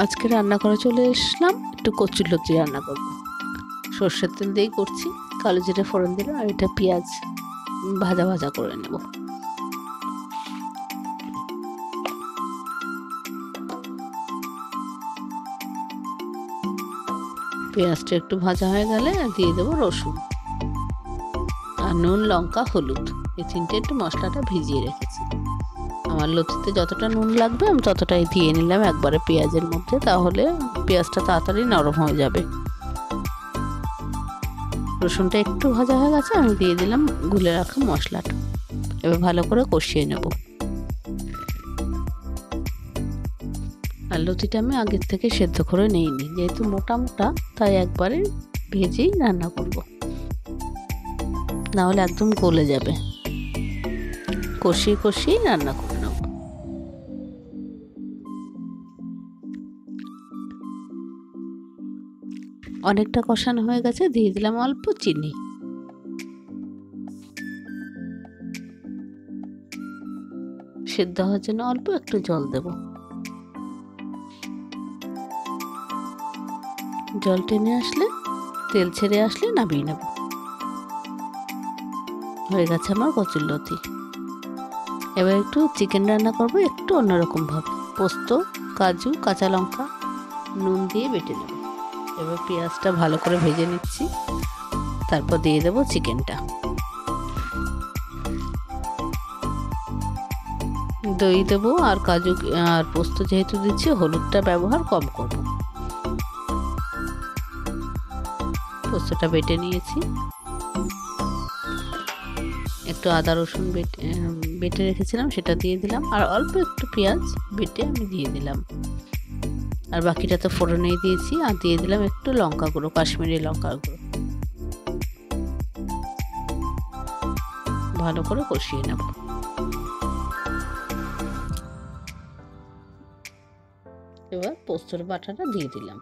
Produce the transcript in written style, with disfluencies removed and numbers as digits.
আজকে রান্না করে চলে এসলাম, একটু কচুরলতি রান্না করব। সর্ষের তেল দিয়েই করছি, কালো জিরে ফোড়ন দিলাম আর এটা পেঁয়াজ ভাজা ভাজা করে নেব। পেঁয়াজটা একটু ভাজা হয়ে গেলে দিয়ে দেবো রসুন আর নুন, লঙ্কা, হলুদ, এই তিনটে একটু মশলাটা ভিজিয়ে রেখেছি। আমার লতিতে যতটা নুন লাগবে আমি ততটাই দিয়ে নিলাম একবারে পেঁয়াজের মধ্যে, তাহলে পেঁয়াজটা তাড়াতাড়ি নরম হয়ে যাবে। রসুনটা একটু ভাজা হয়ে গেছে, আমি দিয়ে দিলাম গুলে রাখা মশলাটা। এবার ভালো করে কষিয়ে নেব। আর লতিটা আমি আগের থেকে সেদ্ধ করে নিইনি, যেহেতু মোটা মোটা তাই একবারে ভেজেই রান্না করব, নাহলে একদম গলে যাবে। কষিয়ে কষিয়ে রান্না করে নেব। অনেকটা কষানো হয়ে গেছে, দিয়ে দিলাম অল্প চিনি। সেদ্ধ হওয়ার জন্য অল্প একটু জল দেব। জল টেনে আসলে, তেল ছেড়ে আসলে নামিয়ে নেব। হয়ে গেছে আমার কচুরলতি। এবার একটু চিকেন রান্না করব, একটু অন্যরকম ভাবে। পোস্ত, কাজু, কাঁচা লঙ্কা নুন দিয়ে বেটে নেব। এবার পেঁয়াজটা ভালো করে ভেজে নিচ্ছি, তারপর দিয়ে দেবো চিকেনটা। দই দেবো আর কাজু আর পোস্ত যেহেতু দিচ্ছি, হলুদটা ব্যবহার কম করব। পোস্তটা বেটে নিয়েছি, একটু আদা রসুন বেটে রেখেছিলাম সেটা দিয়ে দিলাম, আর অল্প একটু পেঁয়াজ বেটে আমি দিয়ে দিলাম। আর বাকিটা তো ফোড়নেই দিয়েছি। আর দিয়ে দিলাম একটু লঙ্কা গুঁড়ো, কাশ্মীরি লঙ্কার গুঁড়ো। ভালো করে কষিয়ে নেব। এবার পোস্তর বাটাটা দিয়ে দিলাম।